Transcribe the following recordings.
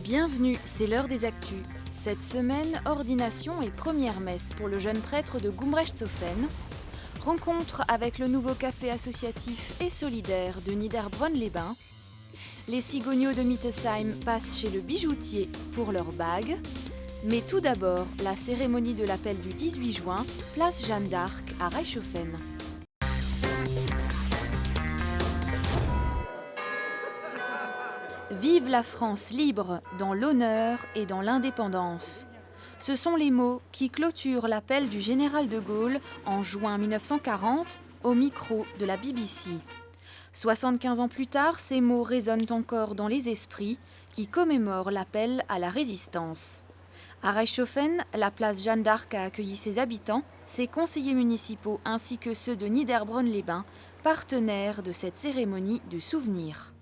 Bienvenue, c'est l'heure des actus. Cette semaine, ordination et première messe pour le jeune prêtre de Gumbrechtshofen. Rencontre avec le nouveau café associatif et solidaire de Niederbronn-les-Bains. Les cigognos de Mittesheim passent chez le bijoutier pour leurs bagues. Mais tout d'abord, la cérémonie de l'appel du 18 juin, place Jeanne d'Arc à Reichshofen. Vive la France libre, dans l'honneur et dans l'indépendance. Ce sont les mots qui clôturent l'appel du général de Gaulle en juin 1940 au micro de la BBC. 75 ans plus tard, ces mots résonnent encore dans les esprits qui commémorent l'appel à la résistance. À Reichshofen, la place Jeanne d'Arc a accueilli ses habitants, ses conseillers municipaux ainsi que ceux de Niederbronn-les-Bains, partenaires de cette cérémonie de souvenir.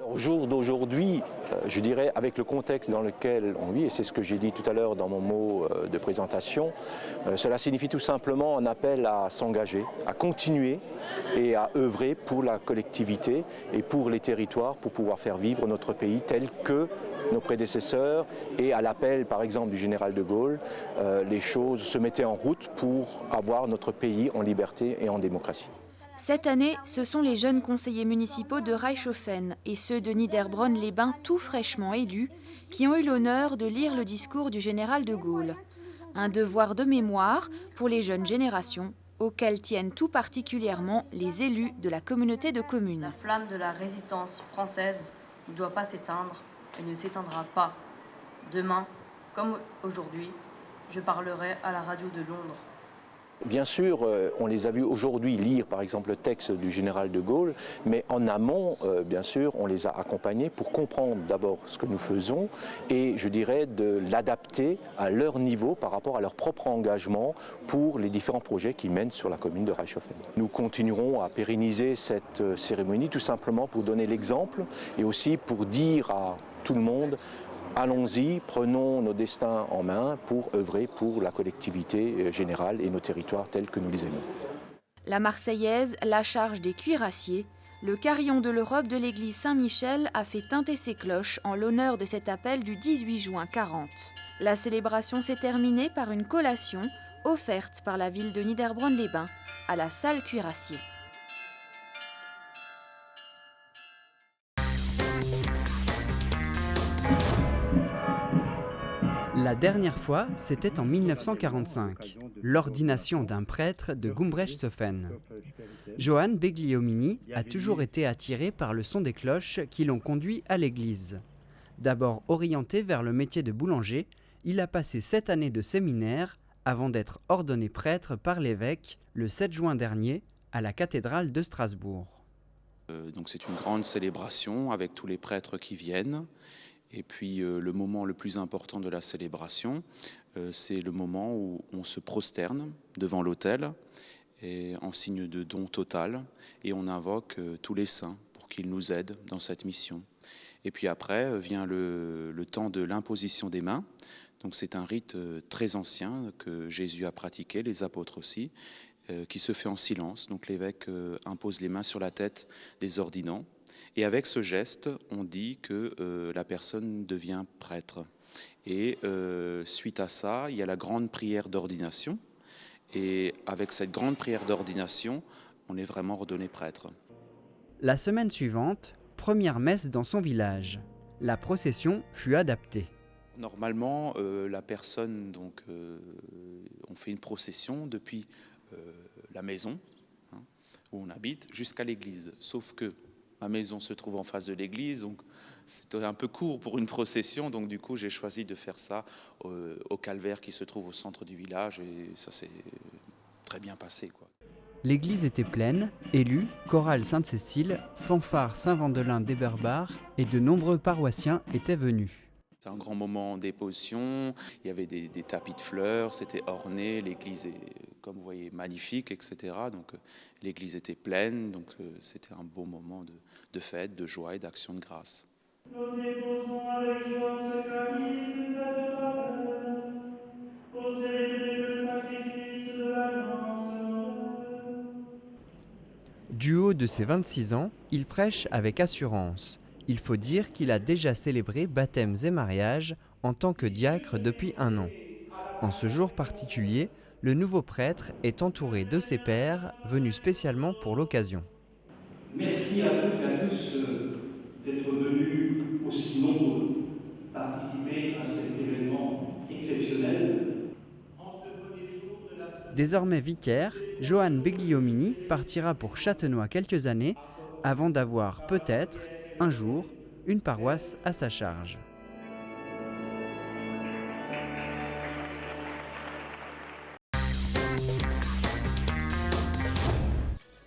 Au jour d'aujourd'hui, je dirais, avec le contexte dans lequel on vit, et c'est ce que j'ai dit tout à l'heure dans mon mot de présentation, cela signifie tout simplement un appel à s'engager, à continuer et à œuvrer pour la collectivité et pour les territoires pour pouvoir faire vivre notre pays tel que nos prédécesseurs et à l'appel par exemple du général de Gaulle, les choses se mettaient en route pour avoir notre pays en liberté et en démocratie. Cette année, ce sont les jeunes conseillers municipaux de Reichshofen et ceux de Niederbronn-les-Bains tout fraîchement élus qui ont eu l'honneur de lire le discours du général de Gaulle. Un devoir de mémoire pour les jeunes générations auxquelles tiennent tout particulièrement les élus de la communauté de communes. La flamme de la résistance française ne doit pas s'éteindre et ne s'éteindra pas. Demain, comme aujourd'hui, je parlerai à la radio de Londres. Bien sûr, on les a vus aujourd'hui lire par exemple le texte du général de Gaulle, mais en amont, bien sûr, on les a accompagnés pour comprendre d'abord ce que nous faisons et je dirais de l'adapter à leur niveau par rapport à leur propre engagement pour les différents projets qui mènent sur la commune de Reichshofen. Nous continuerons à pérenniser cette cérémonie tout simplement pour donner l'exemple et aussi pour dire à tout le monde: allons-y, prenons nos destins en main pour œuvrer pour la collectivité générale et nos territoires tels que nous les aimons. La Marseillaise, la charge des cuirassiers, le carillon de l'Europe de l'église Saint-Michel a fait tinter ses cloches en l'honneur de cet appel du 18 juin 40. La célébration s'est terminée par une collation offerte par la ville de Niederbronn-les-Bains à la salle cuirassier. La dernière fois, c'était en 1945, l'ordination d'un prêtre de Gumbrechtshofen. Johann Begliomini a toujours été attiré par le son des cloches qui l'ont conduit à l'église. D'abord orienté vers le métier de boulanger, il a passé 7 années de séminaire avant d'être ordonné prêtre par l'évêque le 7 juin dernier à la cathédrale de Strasbourg. Donc c'est une grande célébration avec tous les prêtres qui viennent. Et puis le moment le plus important de la célébration, c'est le moment où on se prosterne devant l'autel en signe de don total et on invoque tous les saints pour qu'ils nous aident dans cette mission. Et puis après vient le temps de l'imposition des mains. Donc c'est un rite très ancien que Jésus a pratiqué, les apôtres aussi, qui se fait en silence. Donc l'évêque impose les mains sur la tête des ordinants. Et avec ce geste, on dit que la personne devient prêtre. Et suite à ça, il y a la grande prière d'ordination. Et avec cette grande prière d'ordination, on est vraiment ordonné prêtre. La semaine suivante, première messe dans son village. La procession fut adaptée. Normalement, la personne, donc, on fait une procession depuis la maison où on habite jusqu'à l'église. Sauf que ma maison se trouve en face de l'église, donc c'était un peu court pour une procession, donc du coup j'ai choisi de faire ça au calvaire qui se trouve au centre du village et ça s'est très bien passé, quoi. L'église était pleine, élus, chorale Sainte-Cécile, fanfare Saint-Vandelin d'Eberbach et de nombreux paroissiens étaient venus. C'est un grand moment d'émotion, il y avait des tapis de fleurs, c'était orné, l'église est, comme vous voyez, magnifique, etc. Donc l'église était pleine, donc c'était un beau moment de fête, de joie et d'action de grâce. Nous déposons avec joie ce calice et cette tablette, pour célébrer le sacrifice de l'Alliance. de ses 26 ans, il prêche avec assurance. Il faut dire qu'il a déjà célébré baptêmes et mariages en tant que diacre depuis 1 an. En ce jour particulier, le nouveau prêtre est entouré de ses pairs venus spécialement pour l'occasion. Merci à toutes et à tous d'être venus aussi nombreux participer à cet événement exceptionnel. Désormais vicaire, Johann Begliomini partira pour Châtenois quelques années avant d'avoir peut-être, un jour, une paroisse à sa charge.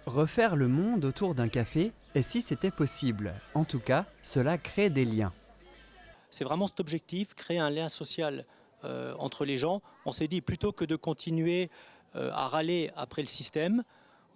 Refaire le monde autour d'un café, et si c'était possible? En tout cas, cela crée des liens. C'est vraiment cet objectif, créer un lien social entre les gens. On s'est dit, plutôt que de continuer à râler après le système,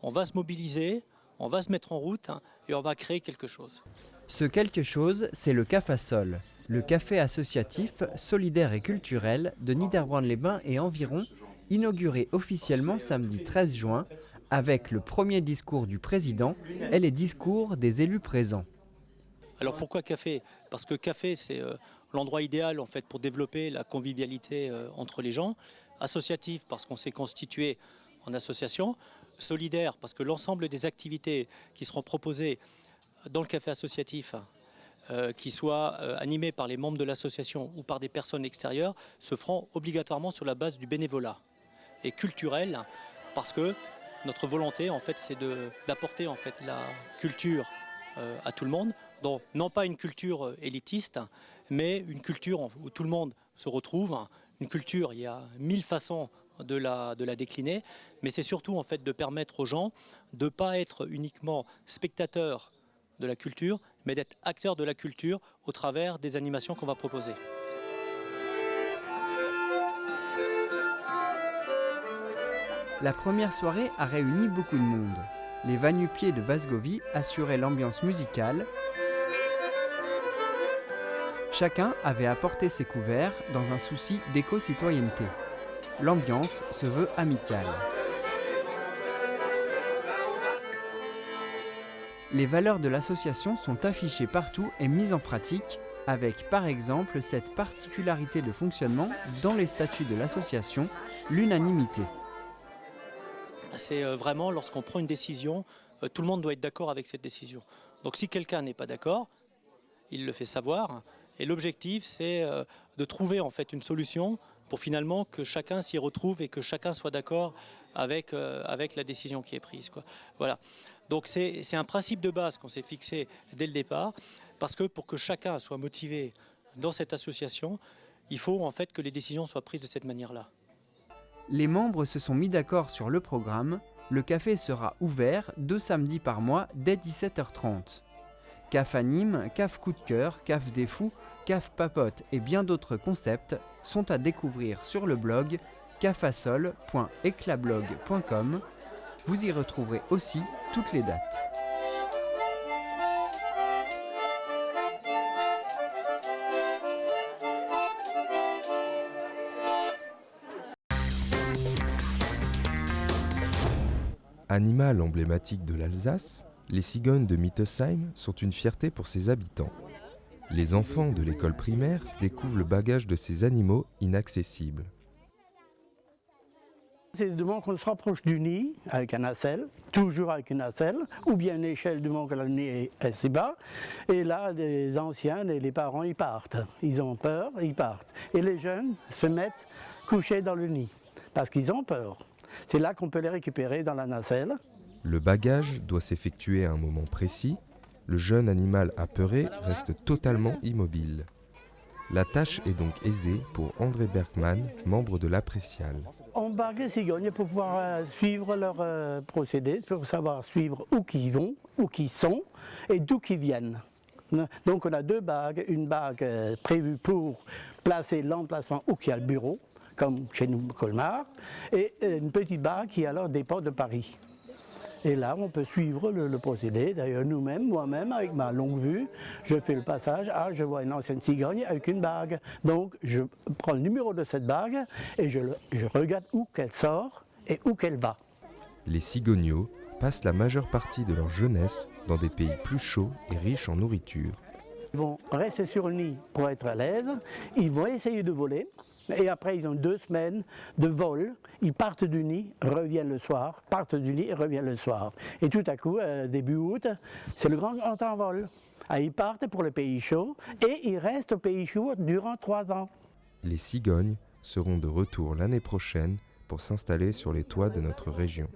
on va se mobiliser, on va se mettre en route et on va créer quelque chose. Ce quelque chose, c'est le CAFASOL, le café associatif, solidaire et culturel de Niederbronn-les-Bains et environ, inauguré officiellement samedi 13 juin, avec le premier discours du président et les discours des élus présents. Alors pourquoi café? Parce que café, c'est l'endroit idéal en fait, pour développer la convivialité entre les gens. Associatif, parce qu'on s'est constitué en association. Solidaire, parce que l'ensemble des activités qui seront proposées dans le café associatif, qui soient animées par les membres de l'association ou par des personnes extérieures, se feront obligatoirement sur la base du bénévolat. Et culturel, parce que notre volonté, en fait, c'est d'apporter en fait, la culture à tout le monde. Donc, non pas une culture élitiste, mais une culture où tout le monde se retrouve. Une culture, il y a 1000 façons de la décliner, mais c'est surtout en fait de permettre aux gens de ne pas être uniquement spectateurs de la culture, mais d'être acteurs de la culture au travers des animations qu'on va proposer. La première soirée a réuni beaucoup de monde. Les va-nu-pieds de Vasgovie assuraient l'ambiance musicale. Chacun avait apporté ses couverts dans un souci d'éco-citoyenneté. L'ambiance se veut amicale. Les valeurs de l'association sont affichées partout et mises en pratique, avec par exemple cette particularité de fonctionnement dans les statuts de l'association, l'unanimité. C'est vraiment lorsqu'on prend une décision, tout le monde doit être d'accord avec cette décision. Donc si quelqu'un n'est pas d'accord, il le fait savoir. Et l'objectif, c'est de trouver en fait une solution pour finalement que chacun s'y retrouve et que chacun soit d'accord avec la décision qui est prise, quoi. Voilà. Donc c'est un principe de base qu'on s'est fixé dès le départ, parce que pour que chacun soit motivé dans cette association, il faut en fait que les décisions soient prises de cette manière-là. Les membres se sont mis d'accord sur le programme. Le café sera ouvert 2 samedis par mois dès 17h30. CAF Anime, CAF Coup de cœur, CAF des Fous, CAF Papote et bien d'autres concepts sont à découvrir sur le blog cafasol.eclablog.com. Vous y retrouverez aussi toutes les dates. Animal emblématique de l'Alsace, les cigognes de Mittesheim sont une fierté pour ses habitants. Les enfants de l'école primaire découvrent le bagage de ces animaux inaccessibles. C'est du moment qu'on se rapproche du nid avec un nacelle, toujours avec une nacelle, ou bien une échelle du moment que le nid est assez bas. Et là, les anciens et les parents, ils partent. Ils ont peur, ils partent. Et les jeunes se mettent couchés dans le nid, parce qu'ils ont peur. C'est là qu'on peut les récupérer dans la nacelle. Le bagage doit s'effectuer à un moment précis. Le jeune animal apeuré reste totalement immobile. La tâche est donc aisée pour André Bergman, membre de l'Apressial. On embarque les cigognes pour pouvoir suivre leur procédé, pour savoir suivre où qu'ils vont, où qu'ils sont et d'où qu'ils viennent. Donc on a 2 bagues, une bague prévue pour placer l'emplacement où il y a le bureau, comme chez nous, Colmar, et une petite bague qui alors dépend de Paris. Et là, on peut suivre le procédé. D'ailleurs, nous-mêmes, moi-même, avec ma longue vue, je fais le passage. Ah, je vois une ancienne cigogne avec une bague. Donc, je prends le numéro de cette bague et je regarde où qu'elle sort et où qu'elle va. Les cigogneaux passent la majeure partie de leur jeunesse dans des pays plus chauds et riches en nourriture. Ils vont rester sur le nid pour être à l'aise, ils vont essayer de voler, et après ils ont 2 semaines de vol, ils partent du nid, reviennent le soir, partent du nid et reviennent le soir. Et tout à coup, début août, c'est le grand envol. Ils partent pour le pays chaud et ils restent au pays chaud durant 3 ans. Les cigognes seront de retour l'année prochaine pour s'installer sur les toits de notre région.